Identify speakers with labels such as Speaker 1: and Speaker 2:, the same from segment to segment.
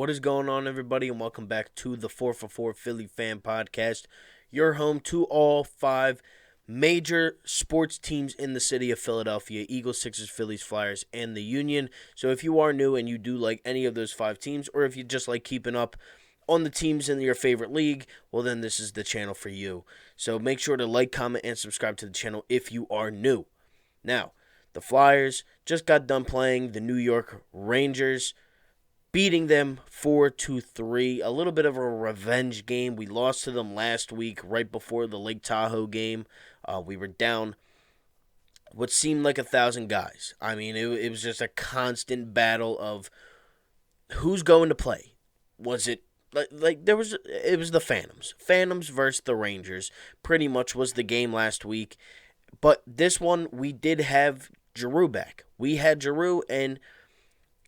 Speaker 1: What is going on, everybody, and welcome back to the 4for4 Philly Fan Podcast, your home to all five major sports teams in the city of Philadelphia: Eagles, Sixers, Phillies, Flyers, and the Union. So if you are new and you do like any of those five teams, or if you just like keeping up on the teams in your favorite league, well, then this is the channel for you. So make sure to like, comment, and subscribe to the channel if you are new. Now, the Flyers just got done playing the New York Rangers, beating them 4-3. A little bit of a revenge game. We lost to them last week right before the Lake Tahoe game. We were down what seemed like 1,000 guys. I mean, it was just a constant battle of who's going to play. Was it it was the Phantoms versus the Rangers pretty much was the game last week. But this one, we did have Giroux back. We had Giroux, and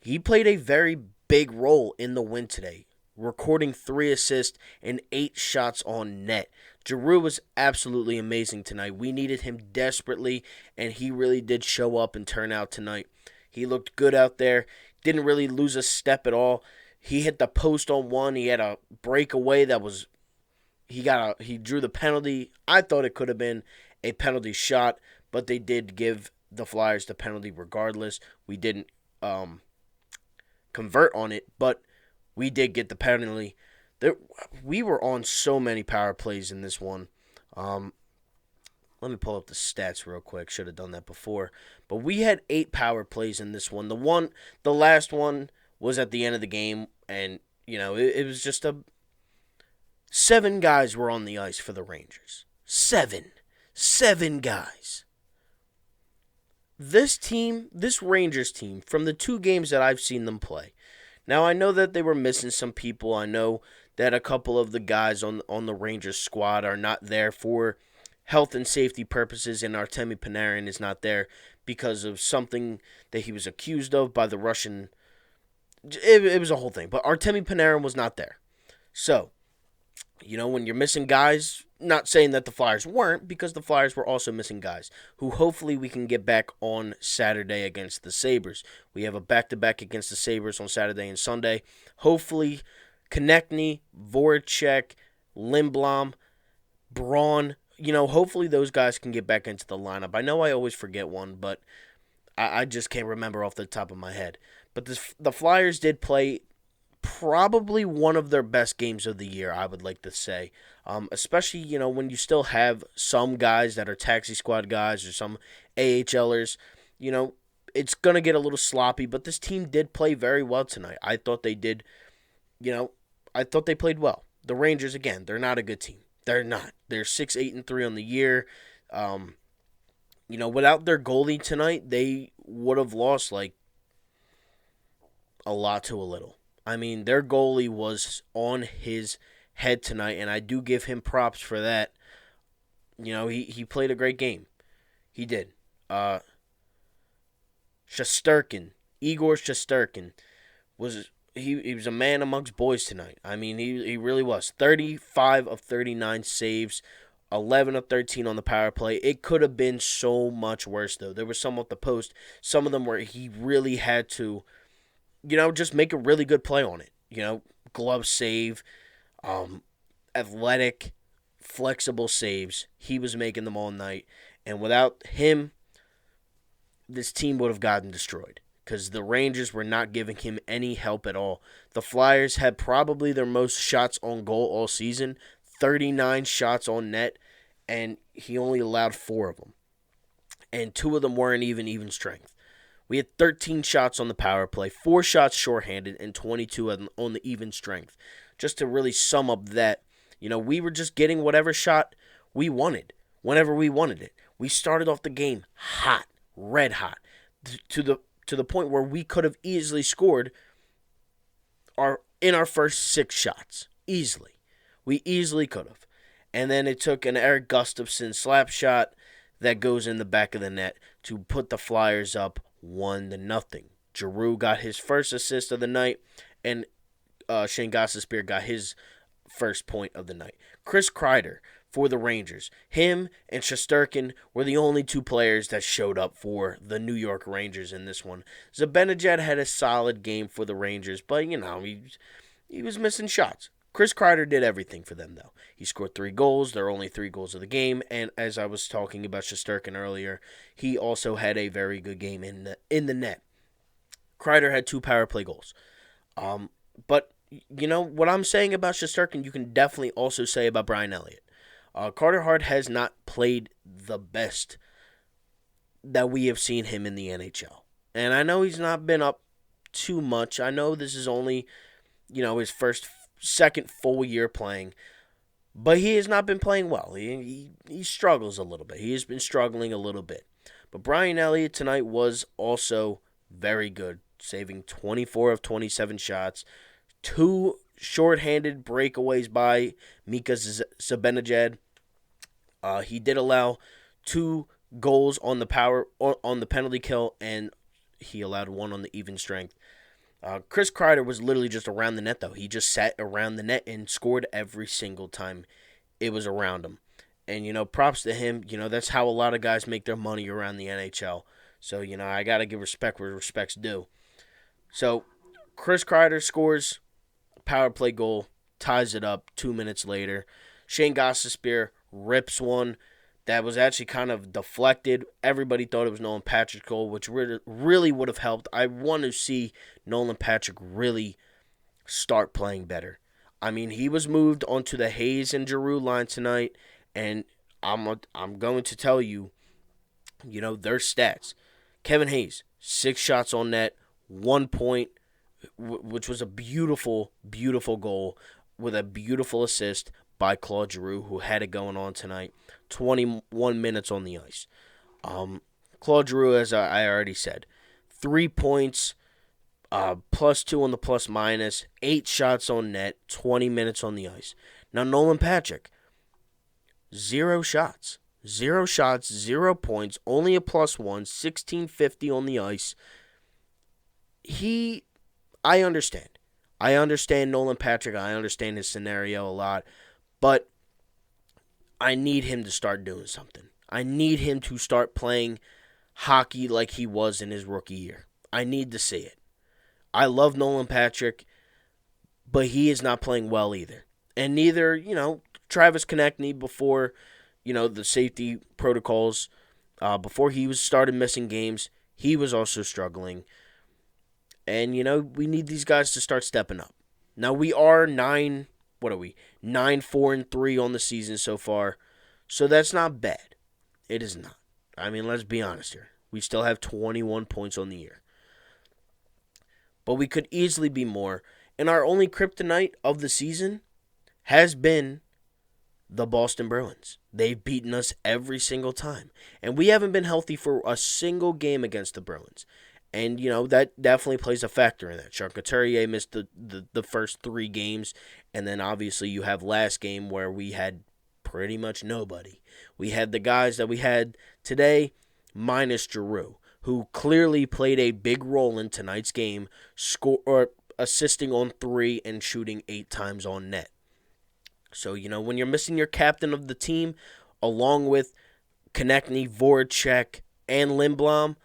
Speaker 1: he played a very big role in the win today, recording 3 assists and 8 shots on net. Giroux was absolutely amazing tonight. We needed him desperately, and he really did show up and turn out tonight. He looked good out there, didn't really lose a step at all. He hit the post on one. He had a breakaway that was he drew the penalty. I thought it could have been a penalty shot, but they did give the Flyers the penalty regardless. We didn't convert on it, but we did get the penalty. We were on so many power plays in this one. Let me pull up the stats real quick. Should have done that before. But we had 8 power plays in this one. The last one was at the end of the game, and it was just 7 guys were on the ice for the Rangers. 7 guys. This Rangers team, from the 2 games that I've seen them play. Now, I know that they were missing some people. I know that a couple of the guys on the Rangers squad are not there for health and safety purposes, and Artemi Panarin is not there because of something that he was accused of by the Russian. It was a whole thing, but Artemi Panarin was not there. So, when you're missing guys, not saying that the Flyers weren't, because the Flyers were also missing guys who hopefully we can get back on Saturday against the Sabres. We have a back-to-back against the Sabres on Saturday and Sunday. Hopefully, Konechny, Voracek, Lindblom, Braun, hopefully those guys can get back into the lineup. I know I always forget one, but I just can't remember off the top of my head. But the Flyers did play probably one of their best games of the year, I would like to say. Especially, when you still have some guys that are taxi squad guys or some AHLers. It's going to get a little sloppy, but this team did play very well tonight. I thought they did, I thought they played well. The Rangers, again, they're not a good team. They're not. They're 6-8-3 on the year. Without their goalie tonight, they would have lost a lot to a little. I mean, their goalie was on his head tonight, and I do give him props for that. He played a great game. He did. Igor Shesterkin he was a man amongst boys tonight. I mean, he really was. 35 of 39 saves, 11 of 13 on the power play. It could have been so much worse, though. There was some at the post, some of them where he really had to, just make a really good play on it. Glove save, athletic, flexible saves. He was making them all night. And without him, this team would have gotten destroyed because the Rangers were not giving him any help at all. The Flyers had probably their most shots on goal all season, 39 shots on net, and he only allowed 4 of them. And 2 of them weren't even strength. We had 13 shots on the power play, 4 shots shorthanded, and 22 on the even strength. Just to really sum up that, we were just getting whatever shot we wanted, whenever we wanted it. We started off the game hot, red hot, to the point where we could have easily scored in our first 6 shots. Easily. We easily could have. And then it took an Eric Gustafsson slap shot that goes in the back of the net to put the Flyers up 1-0. Giroux got his first assist of the night, and Shane Gostisbehere got his first point of the night. Chris Kreider for the Rangers. Him and Shesterkin were the only 2 players that showed up for the New York Rangers in this one. Zibanejad had a solid game for the Rangers, but, he was missing shots. Chris Kreider did everything for them, though. He scored 3 goals. There are only 3 goals of the game. And as I was talking about Shesterkin earlier, he also had a very good game in the net. Kreider had 2 power play goals. But, what I'm saying about Shesterkin, you can definitely also say about Brian Elliott. Carter Hart has not played the best that we have seen him in the NHL. And I know he's not been up too much. I know this is only, his second full year playing. But he has not been playing well. He struggles a little bit. He has been struggling a little bit. But Brian Elliott tonight was also very good, saving 24 of 27 shots, 2 shorthanded breakaways by Mika Zibanejad. He did allow 2 goals on the penalty kill, and he allowed 1 on the even strength. Chris Kreider was literally just around the net, though. He just sat around the net and scored every single time it was around him. And, props to him. That's how a lot of guys make their money around the NHL. So, I got to give respect where respect's due. So, Chris Kreider scores a power play goal, ties it up 2 minutes later. Shane Gustafsson rips one that was actually kind of deflected. Everybody thought it was Nolan Patrick's goal, which really would have helped. I want to see Nolan Patrick really start playing better. I mean, he was moved onto the Hayes and Giroux line tonight, and I'm going to tell you, their stats. Kevin Hayes, 6 shots on net, 1 point, which was a beautiful, beautiful goal with a beautiful assist by Claude Giroux, who had it going on tonight. 21 minutes on the ice. Claude Giroux, as I already said, 3 points, +2 on the plus-minus, 8 shots on net, 20 minutes on the ice. Now, Nolan Patrick, 0 shots. 0 shots, 0 points, only a +1, 1650 on the ice. I understand. I understand Nolan Patrick. I understand his scenario a lot. But I need him to start doing something. I need him to start playing hockey like he was in his rookie year. I need to see it. I love Nolan Patrick, but he is not playing well either. And neither, Travis Konechny before, the safety protocols, before he started missing games, he was also struggling. And, we need these guys to start stepping up. Now, we are 9-4-3 on the season so far. So that's not bad. It is not. I mean, let's be honest here. We still have 21 points on the year. But we could easily be more. And our only kryptonite of the season has been the Boston Bruins. They've beaten us every single time. And we haven't been healthy for a single game against the Bruins. And, that definitely plays a factor in that. Sean Couturier missed the first 3 games. And then, obviously, you have last game where we had pretty much nobody. We had the guys that we had today, minus Giroux, who clearly played a big role in tonight's game, assisting on 3 and shooting 8 times on net. So, when you're missing your captain of the team, along with Konechny, Voracek, and Lindblom,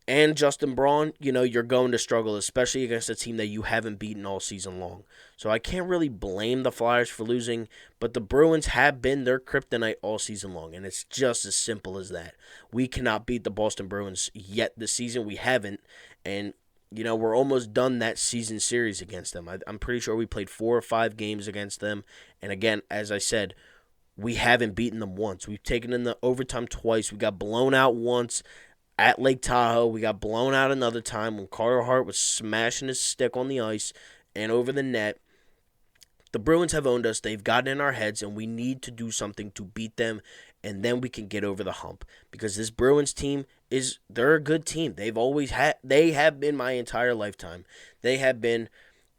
Speaker 1: and Justin Braun, you're going to struggle, especially against a team that you haven't beaten all season long. So I can't really blame the Flyers for losing, but the Bruins have been their kryptonite all season long, and it's just as simple as that. We cannot beat the Boston Bruins yet this season. We haven't, and, we're almost done that season series against them. I'm pretty sure we played 4 or 5 games against them, and again, as I said, we haven't beaten them once. We've taken in the overtime twice. We got blown out once at Lake Tahoe. We got blown out another time when Carter Hart was smashing his stick on the ice and over the net. The Bruins have owned us. They've gotten in our heads, and we need to do something to beat them, and then we can get over the hump. Because this Bruins team they're a good team. They have been my entire lifetime. They have been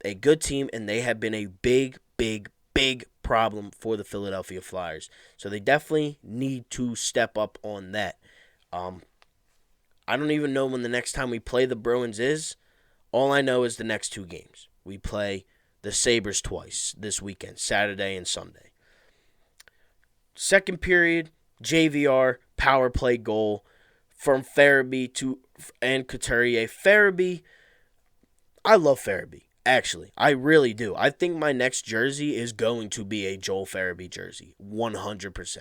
Speaker 1: a good team, and they have been a big, big, big problem for the Philadelphia Flyers. So they definitely need to step up on that. I don't even know when the next time we play the Bruins is. All I know is the next 2 games. We play the Sabres twice this weekend, Saturday and Sunday. Second period, JVR, power play goal from Farabee and Couturier. Farabee, I love Farabee. Actually, I really do. I think my next jersey is going to be a Joel Farabee jersey, 100%.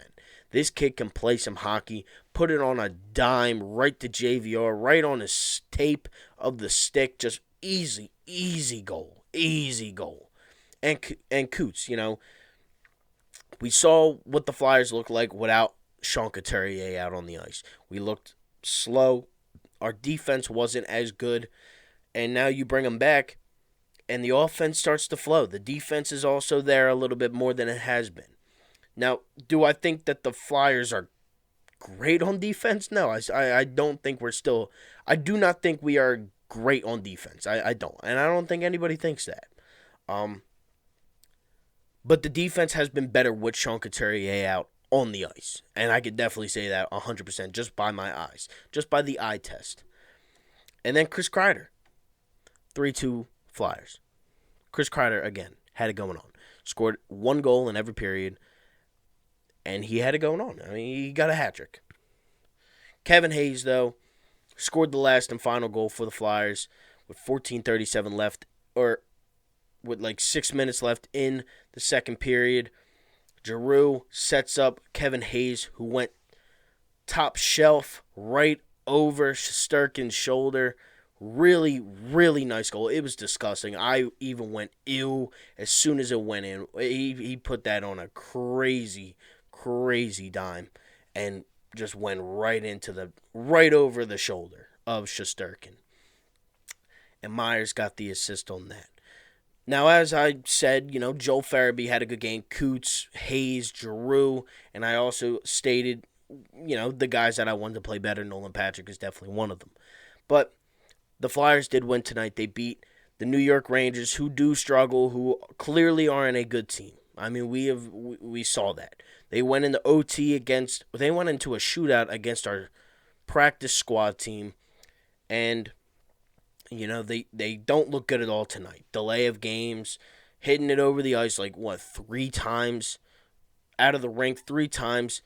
Speaker 1: This kid can play some hockey, put it on a dime, right to JVR, right on his tape of the stick, just easy goal, easy goal. And Coots, we saw what the Flyers look like without Sean Couturier out on the ice. We looked slow. Our defense wasn't as good. And now you bring him back, and the offense starts to flow. The defense is also there a little bit more than it has been. Now, do I think that the Flyers are great on defense? No, I don't think we're still. I do not think we are great on defense. I don't. And I don't think anybody thinks that. But the defense has been better with Sean Couturier out on the ice. And I could definitely say that 100% just by my eyes. Just by the eye test. And then Chris Kreider. 3-2 Flyers. Chris Kreider, again, had it going on. Scored one goal in every period. And he had it going on. I mean, he got a hat trick. Kevin Hayes, though, scored the last and final goal for the Flyers with 14:37 left, or with like 6 minutes left in the second period. Giroux sets up Kevin Hayes, who went top shelf right over Shesterkin's shoulder. Really, really nice goal. It was disgusting. I even went ew as soon as it went in. He put that on a crazy dime and just went right over the shoulder of Shesterkin. And Myers got the assist on that. Now, as I said, Joel Farabee had a good game. Coots, Hayes, Giroux, and I also stated, the guys that I wanted to play better. Nolan Patrick is definitely one of them. But the Flyers did win tonight. They beat the New York Rangers, who do struggle, who clearly aren't a good team. I mean, we saw that. They went into a shootout against our practice squad team, and they don't look good at all tonight. Delay of games, hitting it over the ice 3 times, out of the rink 3 times.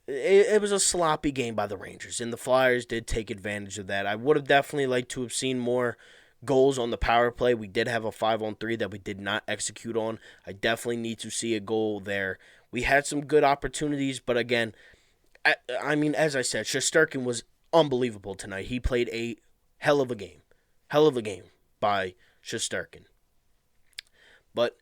Speaker 1: It was a sloppy game by the Rangers, and the Flyers did take advantage of that. I would have definitely liked to have seen more goals on the power play. We did have a 5-on-3 that we did not execute on. I definitely need to see a goal there. We had some good opportunities, but again, I mean, as I said, Shesterkin was unbelievable tonight. He played a hell of a game. Hell of a game by Shesterkin. But,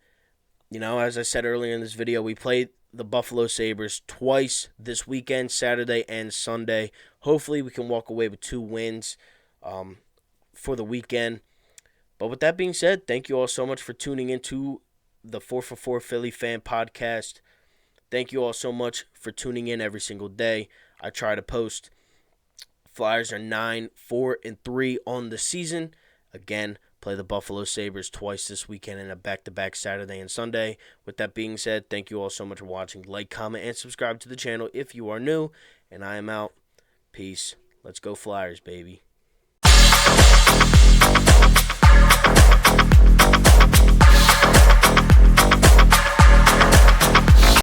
Speaker 1: as I said earlier in this video, we played the Buffalo Sabres twice this weekend, Saturday and Sunday. Hopefully we can walk away with 2 wins for the weekend. But with that being said, thank you all so much for tuning into the 4for4 Philly Fan Podcast. Thank you all so much for tuning in every single day. I try to post. Flyers are 9-4-3 on the season. Again, play the Buffalo Sabres twice this weekend in a back-to-back Saturday and Sunday. With that being said, thank you all so much for watching. Like, comment, and subscribe to the channel if you are new. And I am out. Peace. Let's go Flyers, baby.